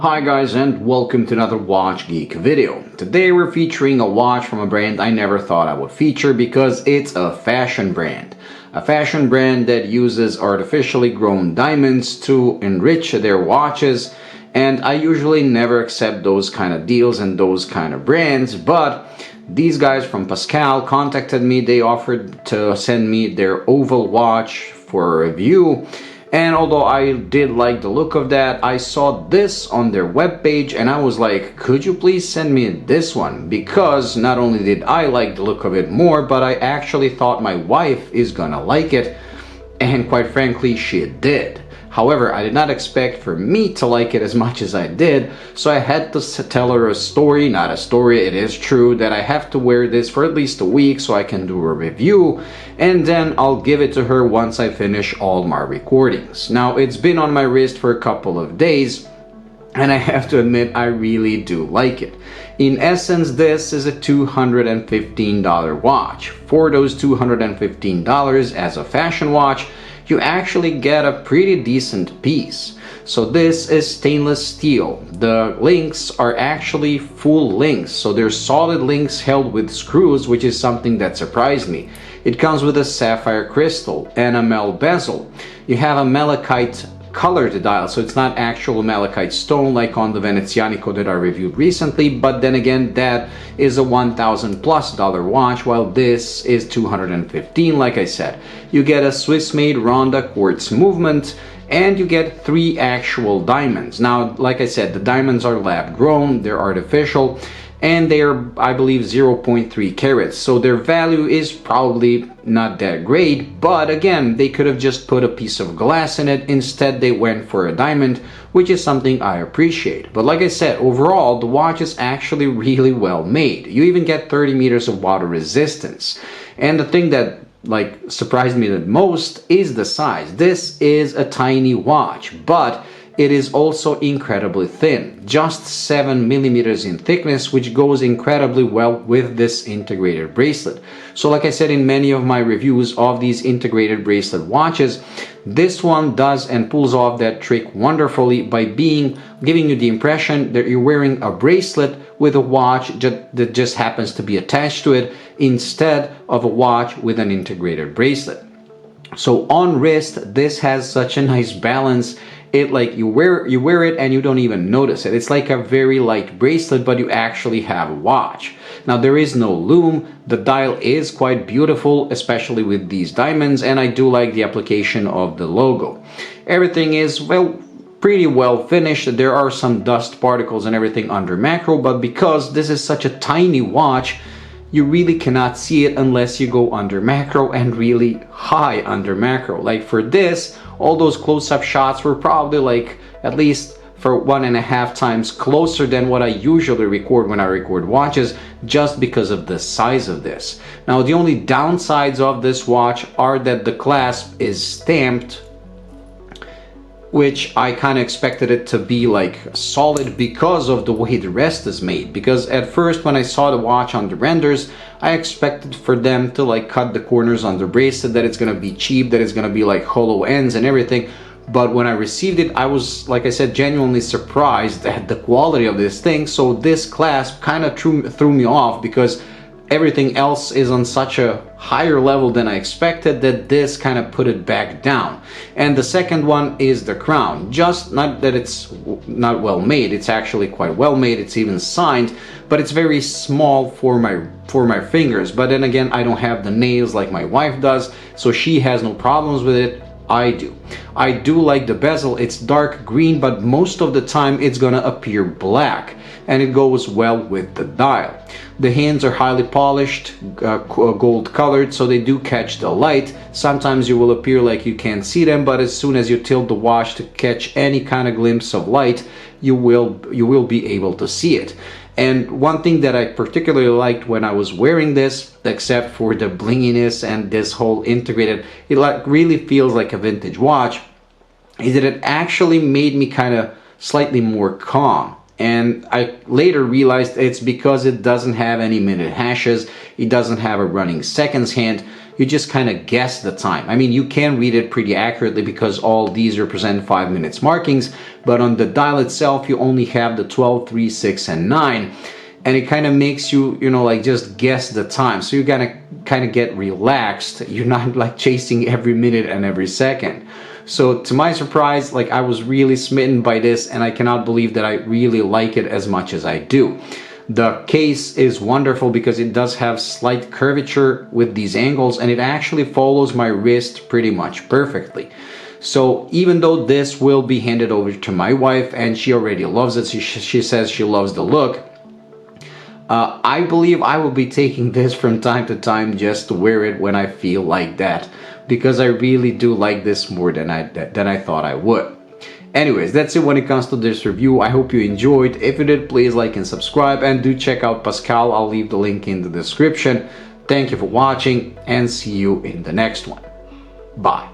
Hi guys, and welcome to another Watch Geek video. Today we're featuring a watch from a brand I never thought I would feature because it's a fashion brand. A fashion brand that uses artificially grown diamonds to enrich their watches, and I usually never accept those kind of deals and those kind of brands, but these guys from Pascal contacted me. They offered to send me their oval watch for a review. And although I did like the look of that, I saw this on their webpage and I was like, could you please send me this one? Because not only did I like the look of it more, but I actually thought my wife is gonna like it. And quite frankly, she did. However, I did not expect for me to like it as much as I did, so I had to tell her a story, not a story, it is true, that I have to wear this for at least a week so I can do a review, and then I'll give it to her once I finish all my recordings. Now, it's been on my wrist for a couple of days, and I have to admit, I really do like it. In essence, this is a $215 watch. For those $215 as a fashion watch, you actually get a pretty decent piece. So this is stainless steel. The links are actually full links, so they're solid links held with screws, which is something that surprised me. It comes with a sapphire crystal, enamel bezel. You have a malachite colored dial, so it's not actual malachite stone like on the Venezianico that I reviewed recently, but then again, that is a $1,000+ watch, while this is $215, like I said. You get a Swiss-made Ronda quartz movement, and you get 3 actual diamonds. Now, like I said, the diamonds are lab-grown, they're artificial, and they are, I believe, 0.3 carats, so their value is probably not that great, but again, they could have just put a piece of glass in it. Instead, they went for a diamond, which is something I appreciate. But like I said, overall, the watch is actually really well made. You even get 30 meters of water resistance. And the thing that surprised me the most is the size. This is a tiny watch, but it is also incredibly thin, just 7 millimeters in thickness, which goes incredibly well with this integrated bracelet. So like I said in many of my reviews of these integrated bracelet watches, this one does and pulls off that trick wonderfully by giving you the impression that you're wearing a bracelet with a watch that just happens to be attached to it, instead of a watch with an integrated bracelet. So on wrist, this has such a nice balance. You wear it and you don't even notice it. It's like a very light bracelet, but you actually have a watch. Now, there is no lume. The dial is quite beautiful, especially with these diamonds, and I do like the application of the logo. Everything is, well, pretty well finished. There are some dust particles and everything under macro, but because this is such a tiny watch, you really cannot see it unless you go under macro, and really high under macro. Like for this, all those close-up shots were probably like at least for 1.5 times closer than what I usually record when I record watches, just because of the size of this. Now, the only downsides of this watch are that the clasp is stamped, which I kind of expected it to be like solid because of the way the rest is made. Because at first when I saw the watch on the renders, I expected for them to like cut the corners on the bracelet, that it's gonna be cheap, that it's gonna be like hollow ends and everything. But when I received it, I was, like I said, genuinely surprised at the quality of this thing. So this clasp kind of threw me off, because everything else is on such a higher level than I expected, that this kind of put it back down. And the second one is the crown. Just not that it's not well made, it's actually quite well made, it's even signed, but it's very small for my fingers. But then again, I don't have the nails like my wife does, so she has no problems with it. I do. I do like the bezel. It's dark green, but most of the time it's gonna appear black, and it goes well with the dial. The hands are highly polished, gold colored, so they do catch the light. Sometimes you will appear like you can't see them, but as soon as you tilt the watch to catch any kind of glimpse of light, you will be able to see it. And one thing that I particularly liked when I was wearing this, except for the blinginess and this whole integrated, it really feels like a vintage watch, is that it actually made me kind of slightly more calm. And I later realized it's because it doesn't have any minute hashes, it doesn't have a running seconds hand, you just kind of guess the time. I mean, you can read it pretty accurately because all these represent 5 minutes markings, but on the dial itself, you only have the 12, 3, 6, and 9. And it kind of makes you, like just guess the time. So you're gonna kind of get relaxed. You're not like chasing every minute and every second. So to my surprise, like I was really smitten by this, and I cannot believe that I really like it as much as I do. The case is wonderful because it does have slight curvature with these angles, and it actually follows my wrist pretty much perfectly. So even though this will be handed over to my wife and she already loves it, she says she loves the look, I believe I will be taking this from time to time just to wear it when I feel like that, because I really do like this more than I thought I would. Anyways, that's it when it comes to this review. I hope you enjoyed. If you did, please like and subscribe, and do check out Pascal. I'll leave the link in the description. Thank you for watching, and see you in the next one. Bye.